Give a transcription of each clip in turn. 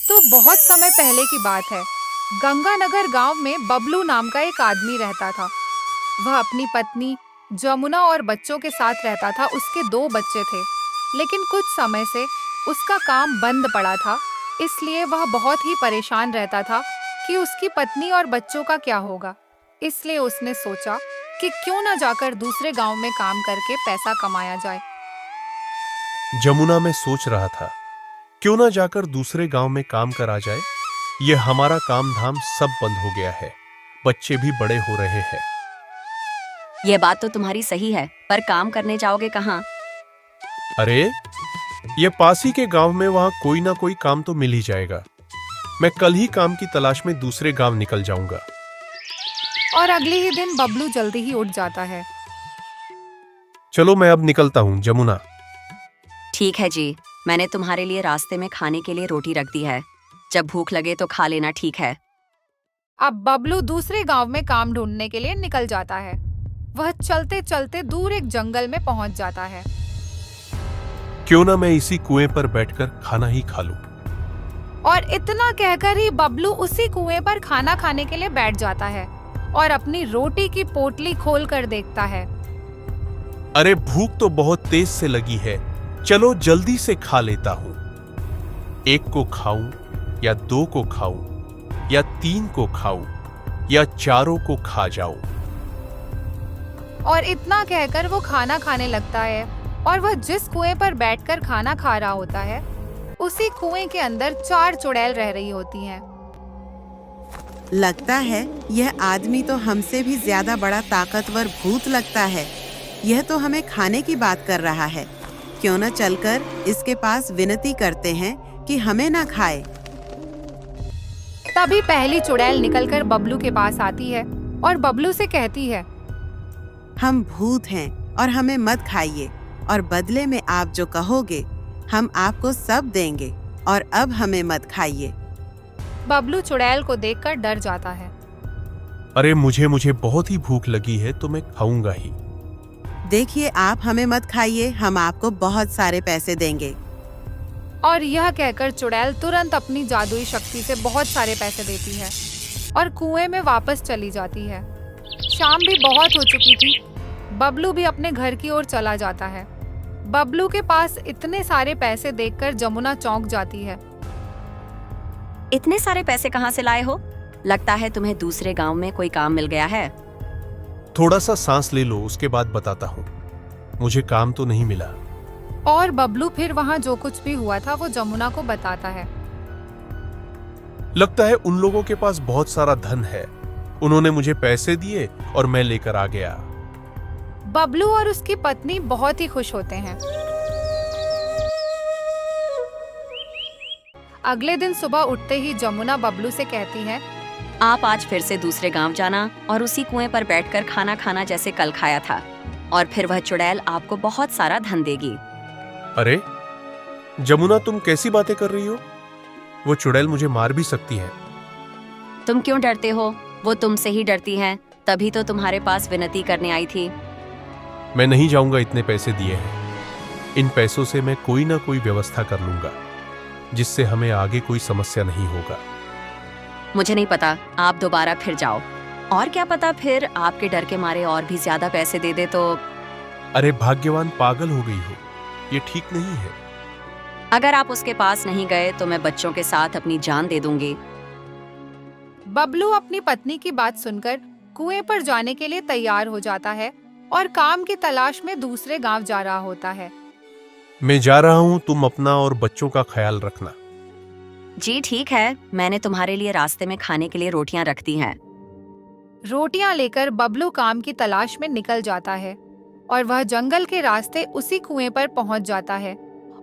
तो बहुत समय पहले की बात है। गंगानगर गांव में बबलू नाम का एक आदमी रहता था। वह अपनी पत्नी जमुना और बच्चों के साथ रहता था। उसके दो बच्चे थे, लेकिन कुछ समय से उसका काम बंद पड़ा था। इसलिए वह बहुत ही परेशान रहता था कि उसकी पत्नी और बच्चों का क्या होगा। इसलिए उसने सोचा कि क्यों न जाकर दूसरे गांव में काम करके पैसा कमाया जाए। जमुना में सोच रहा था, क्यों ना जाकर दूसरे गांव में काम करा जाए। ये हमारा काम धाम सब बंद हो गया है, बच्चे भी बड़े हो रहे हैं। ये बात तो तुम्हारी सही है, पर काम करने जाओगे कहाँ? अरे, ये पास ही के गांव में वहां कोई ना कोई काम तो मिल ही जाएगा। मैं कल ही काम की तलाश में दूसरे गांव निकल जाऊंगा। और अगले ही दिन बबलू जल्दी ही उठ जाता है। चलो मैं अब निकलता हूँ जमुना। ठीक है जी, मैंने तुम्हारे लिए रास्ते में खाने के लिए रोटी रख दी है। जब भूख लगे तो खा लेना, ठीक है? अब बबलू दूसरे गांव में काम ढूंढने के लिए निकल जाता है। वह चलते चलते दूर एक जंगल में पहुंच जाता है। क्यों ना मैं इसी कुएं पर बैठकर खाना ही खा लूं। और इतना कहकर ही बबलू उसी कुएं पर खाना खाने के लिए बैठ जाता है और अपनी रोटी की पोटली खोलकर देखता है। अरे, भूख तो बहुत तेज से लगी है, चलो जल्दी से खा लेता हूं। एक को खाऊं या दो को खाऊं या तीन को खाऊं या चारों को खा जाऊं। और इतना कहकर वो खाना खाने लगता है। और वह जिस कुएं पर बैठकर खाना खा रहा होता है, उसी कुएं के अंदर 4 चुड़ैल रह रही होती हैं। लगता है यह आदमी तो हमसे भी ज्यादा बड़ा ताकतवर भूत लगता है। यह तो हमें खाने की बात कर रहा है। क्यों न चलकर इसके पास विनती करते हैं कि हमें ना खाए। तभी पहली चुड़ैल निकलकर बबलू के पास आती है और बबलू से कहती है, हम भूत हैं और हमें मत खाइए, और बदले में आप जो कहोगे हम आपको सब देंगे, और अब हमें मत खाइए। बबलू चुड़ैल को देखकर डर जाता है। अरे, मुझे बहुत ही भूख लगी है तो मैं खाऊंगा ही। देखिए, आप हमें मत खाइए, हम आपको बहुत सारे पैसे देंगे। और यह कहकर चुड़ैल तुरंत अपनी जादुई शक्ति से बहुत सारे पैसे देती है और कुएं में वापस चली जाती है। शाम भी बहुत हो चुकी थी। बबलू भी अपने घर की ओर चला जाता है। बबलू के पास इतने सारे पैसे देखकर जमुना चौंक जाती है। इतने सारे पैसे कहाँ से लाए हो? लगता है तुम्हें दूसरे गांव में कोई काम मिल गया है। थोड़ा सा सांस ले लो, उसके बाद बताता हूँ। मुझे काम तो नहीं मिला। और बबलू फिर वहाँ जो कुछ भी हुआ था वो जमुना को बताता है। लगता है उन लोगों के पास बहुत सारा धन है। उन्होंने मुझे पैसे दिए और मैं लेकर आ गया। बबलू और उसकी पत्नी बहुत ही खुश होते हैं। अगले दिन सुबह उठते ही जमुना बबलू से कहती है, आप आज फिर से दूसरे गांव जाना और उसी कुएं पर बैठकर खाना खाना जैसे कल खाया था, और फिर वह चुड़ैल आपको बहुत सारा धन देगी। अरे जमुना, तुम कैसी बातें कर रही हो? वो चुड़ैल मुझे मार भी सकती है। तुम क्यों डरते हो? वो तुमसे ही डरती हैं, तभी तो तुम्हारे पास विनती करने आई थी। मैं नहीं जाऊंगा, इतने पैसे दिए हैं। इन पैसों से मैं कोई ना कोई व्यवस्था कर लूंगा, जिससे हमें आगे कोई समस्या नहीं होगा। मुझे नहीं पता, आप दोबारा फिर जाओ। और क्या पता फिर आपके डर के मारे और भी ज्यादा पैसे दे दे तो। अरे भाग्यवान, पागल हो गई हो, ये ठीक नहीं है। अगर आप उसके पास नहीं गए तो मैं बच्चों के साथ अपनी जान दे दूंगी। बबलू अपनी पत्नी की बात सुनकर कुएं पर जाने के लिए तैयार हो जाता है और काम की तलाश में दूसरे गांव जा रहा होता है। मैं जा रहा हूं, तुम अपना और बच्चों का ख्याल रखना। जी ठीक है, मैंने तुम्हारे लिए रास्ते में खाने के लिए रोटियां रख दी हैं। रोटियां लेकर बबलू काम की तलाश में निकल जाता है और वह जंगल के रास्ते उसी कुएं पर पहुंच जाता है।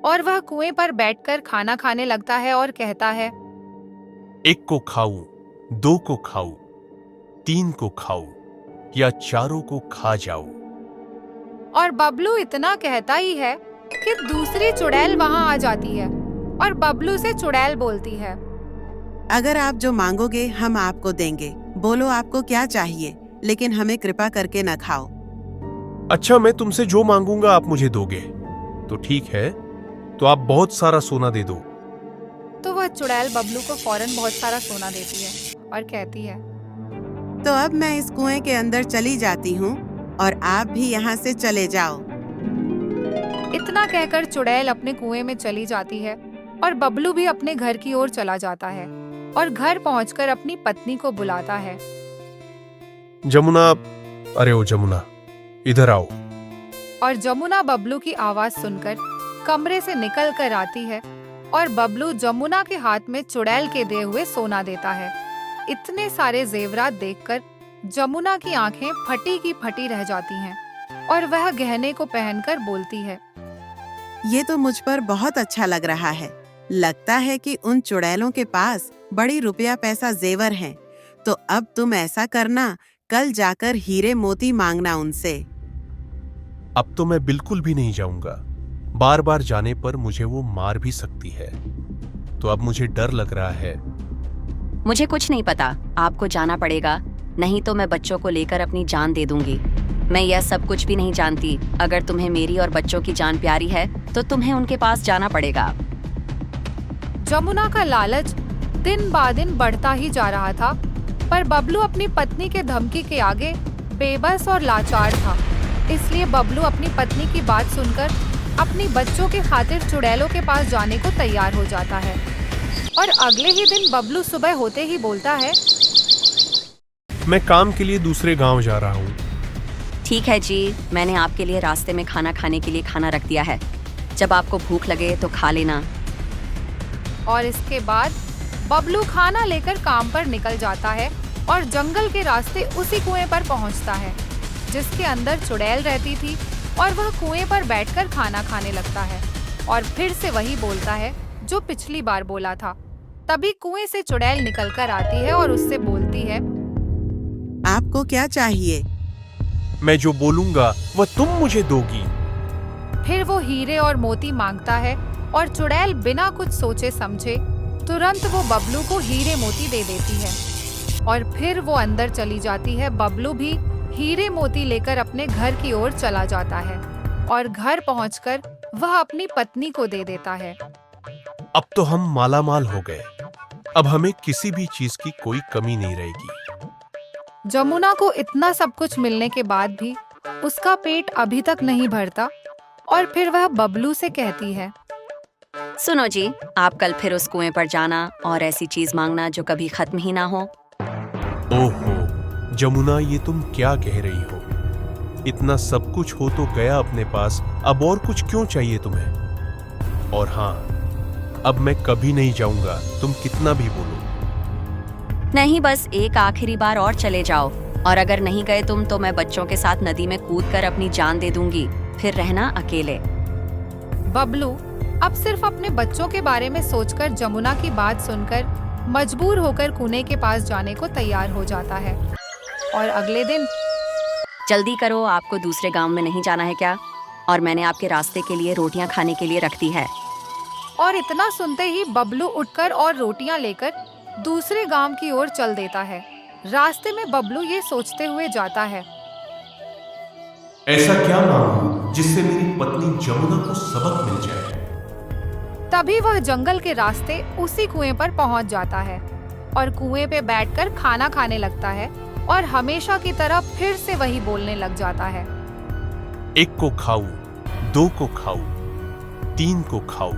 और वह कुएं पर बैठकर खाना खाने लगता है और कहता है, एक को खाऊं, दो को खाऊं, तीन को खाऊं या चारों को खा जाऊं। और बबलू इतना कहता ही है कि दूसरी चुड़ैल वहां आ जाती है और बबलू से चुड़ैल बोलती है, अगर आप जो मांगोगे हम आपको देंगे। बोलो आपको क्या चाहिए, लेकिन हमें कृपा करके न खाओ। अच्छा, मैं तुमसे जो मांगूंगा आप मुझे दोगे। तो ठीक है, तो आप बहुत सारा सोना दे दो। तो वह चुड़ैल बबलू को फौरन बहुत सारा सोना देती है और कहती है, तो अब मैं इस कुएं के अंदर चली जाती हूँ और आप भी यहाँ से चले जाओ। इतना कहकर चुड़ैल अपने कुएं में चली जाती है और बबलू भी अपने घर की ओर चला जाता है और घर पहुंचकर अपनी पत्नी को बुलाता है। जमुना, अरे ओ जमुना, इधर आओ। और जमुना बबलू की आवाज सुनकर कमरे से निकल कर आती है और बबलू जमुना के हाथ में चुड़ैल के दिए हुए सोना देता है। इतने सारे जेवरात देखकर जमुना की आंखें फटी की फटी रह जाती हैं और वह गहने को पहनकर बोलती है, ये तो मुझ पर बहुत अच्छा लग रहा है। लगता है कि उन चुड़ैलों के पास बड़ी रुपया पैसा जेवर हैं। तो अब तुम ऐसा करना, कल जाकर हीरे मोती मांगना उनसे। अब तो मैं बिल्कुल भी नहीं जाऊंगा। बार बार जाने पर मुझे वो मार भी सकती है, तो अब मुझे डर लग रहा है। मुझे कुछ नहीं पता, आपको जाना पड़ेगा, नहीं तो मैं बच्चों को लेकर अपनी जान दे दूंगी। मैं यह सब कुछ भी नहीं जानती। अगर तुम्हें मेरी और बच्चों की जान प्यारी है तो तुम्हें उनके पास जाना पड़ेगा। जमुना का लालच दिन ब दिन बढ़ता ही जा रहा था, पर बबलू अपनी पत्नी के धमकी के आगे बेबस और लाचार था। इसलिए बबलू अपनी पत्नी की बात सुनकर अपनी बच्चों के खातिर चुड़ैलों के पास जाने को तैयार हो जाता है। और अगले ही दिन बबलू सुबह होते ही बोलता है, मैं काम के लिए दूसरे गांव जा रहा हूँ। ठीक है जी, मैंने आपके लिए रास्ते में खाना खाने के लिए खाना रख दिया है। जब आपको भूख लगे तो खा लेना। और इसके बाद बबलू खाना लेकर काम पर निकल जाता है और जंगल के रास्ते उसी कुएं पर पहुंचता है जिसके अंदर चुड़ैल रहती थी, और वह कुएं पर बैठकर खाना खाने लगता है और फिर से वही बोलता है जो पिछली बार बोला था। तभी कुएं से चुड़ैल निकलकर आती है और उससे बोलती है, आपको क्या चाहिए? मैं जो बोलूंगा वह तुम मुझे दोगी। फिर वो हीरे और मोती मांगता है और चुड़ैल बिना कुछ सोचे समझे तुरंत वो बबलू को हीरे मोती दे देती है और फिर वो अंदर चली जाती है। बबलू भी हीरे मोती लेकर अपने घर की ओर चला जाता है और घर पहुंचकर वह अपनी पत्नी को दे देता है। अब तो हम मालामाल हो गए। अब हमें किसी भी चीज की कोई कमी नहीं रहेगी। जमुना को इतना सब कुछ मिलने के बाद भी उसका पेट अभी तक नहीं भरता और फिर वह बबलू से कहती है, सुनो जी, आप कल फिर उस कुएं पर जाना और ऐसी चीज मांगना जो कभी खत्म ही ना हो। ओहो जमुना, ये तुम क्या कह रही हो? इतना सब कुछ हो तो गया अपने पास, अब और कुछ क्यों चाहिए तुम्हें? और हाँ, अब मैं कभी नहीं जाऊंगा, तुम कितना भी बोलो। नहीं, बस एक आखिरी बार और चले जाओ, और अगर नहीं गए तुम तो मैं बच्चों के साथ नदी में कूदकर अपनी जान दे दूंगी। फिर रहना अकेले। बबलू अब सिर्फ अपने बच्चों के बारे में सोचकर जमुना की बात सुनकर मजबूर होकर कुएं के पास जाने को तैयार हो जाता है। और अगले दिन, जल्दी करो, आपको दूसरे गांव में नहीं जाना है क्या? और मैंने आपके रास्ते के लिए रोटियां खाने के लिए रख दी है। और इतना सुनते ही बबलू उठकर और रोटियां लेकर दूसरे गांव की ओर चल देता है। रास्ते में बबलू ये सोचते हुए जाता है, ऐसा क्या मांगूं जिससे मेरी पत्नी जमुना को सबक मिल जाए। तभी वह जंगल के रास्ते उसी कुएं पर पहुंच जाता है और कुएं पे बैठकर खाना खाने लगता है और हमेशा की तरह फिर से वही बोलने लग जाता है, एक को खाऊं, दो को खाऊं, तीन को खाऊं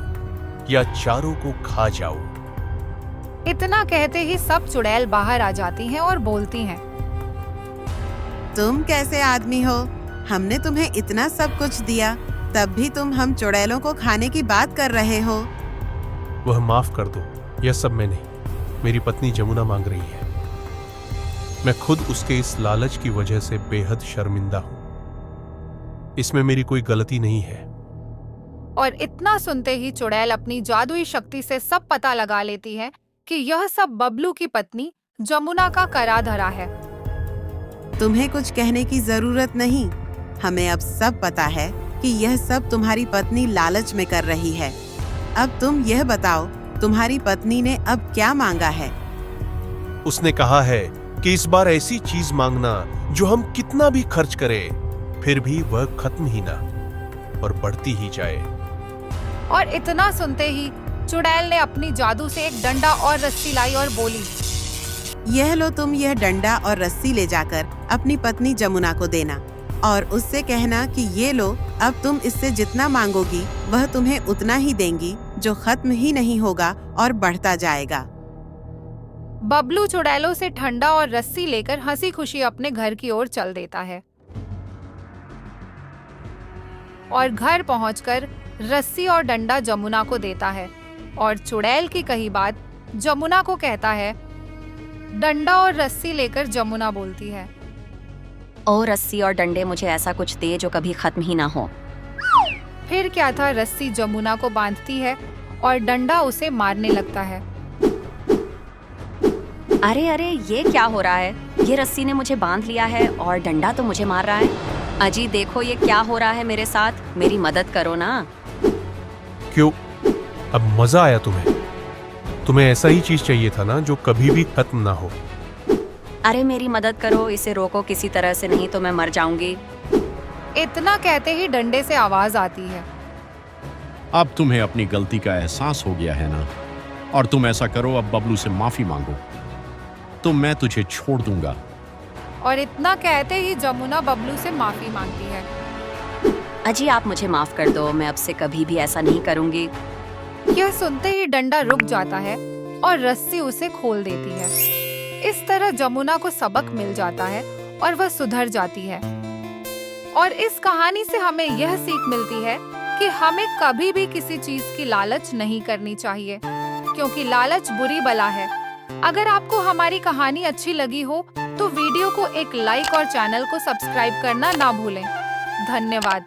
या चारों को खा जाऊं। इतना कहते ही सब चुड़ैल बाहर आ जाती हैं और बोलती हैं, तुम कैसे आदमी हो? हमने तुम्हें इतना सब कुछ दिया, तब भी तुम हम चुड़ैलों को खाने की बात कर रहे हो। वह माफ कर दो, यह सब मैं नहीं, मेरी पत्नी जमुना मांग रही है। मैं खुद उसके इस लालच की वजह से बेहद शर्मिंदा हूं। इसमें मेरी कोई गलती नहीं है। और इतना सुनते ही चुड़ैल अपनी जादुई शक्ति से सब पता लगा लेती है कि यह सब बबलू की पत्नी जमुना का करा धरा है। तुम्हें कुछ कहने की जरूरत नहीं, हमें अब सब पता है कि यह सब तुम्हारी पत्नी लालच में कर रही है। अब तुम यह बताओ, तुम्हारी पत्नी ने अब क्या मांगा है? उसने कहा है कि इस बार ऐसी चीज मांगना जो हम कितना भी खर्च करें फिर भी वह खत्म ही ना और बढ़ती ही जाए। और इतना सुनते ही चुड़ैल ने अपनी जादू से एक डंडा और रस्सी लाई और बोली, यह लो, तुम यह डंडा और रस्सी ले जाकर अपनी पत्नी जमुना को देना और उससे कहना कि ये लो, अब तुम इससे जितना मांगोगी वह तुम्हें उतना ही देंगी, जो खत्म ही नहीं होगा और बढ़ता जाएगा। बबलू चुड़ैलों से ठंडा और रस्सी लेकर हंसी खुशी अपने घर की ओर चल देता है और घर पहुंचकर रस्सी और डंडा जमुना को देता है और चुड़ैल की कही बात जमुना को कहता है। डंडा और रस्सी लेकर जमुना बोलती है, ओ रस्सी और डंडे, मुझे ऐसा कुछ दे जो कभी खत्म ही ना हो। फिर क्या था, रस्सी जमुना को बांधती है और डंडा उसे मारने लगता है। अरे अरे, ये क्या हो रहा है? ये रस्सी ने मुझे बांध लिया है और डंडा तो मुझे मार रहा है। अजी देखो, ये क्या हो रहा है मेरे साथ, मेरी मदद करो ना। क्यों? अब मजा आया तुम्हें? तुम्हें ऐसा ही चीज चाहिए था ना, जो कभी भी खत्म ना हो। अरे मेरी मदद करो, इसे रोको किसी तरह से, नहीं तो मैं मर जाऊंगी। इतना कहते ही डंडे से आवाज आती है, अब तुम्हें अपनी गलती का एहसास हो गया है ना, और तुम ऐसा करो, अब बबलू से माफी मांगो तो मैं तुझे छोड़ दूंगा। और इतना कहते ही जमुना बबलू से माफी मांगती है। अजी आप मुझे माफ कर दो, मैं अब से कभी भी ऐसा नहीं करूंगी। यह सुनते ही डंडा रुक जाता है और रस्सी उसे खोल देती है। इस तरह जमुना को सबक मिल जाता है और वह सुधर जाती है। और इस कहानी से हमें यह सीख मिलती है कि हमें कभी भी किसी चीज की लालच नहीं करनी चाहिए, क्योंकि लालच बुरी बला है। अगर आपको हमारी कहानी अच्छी लगी हो तो वीडियो को एक लाइक और चैनल को सब्सक्राइब करना ना भूलें। धन्यवाद।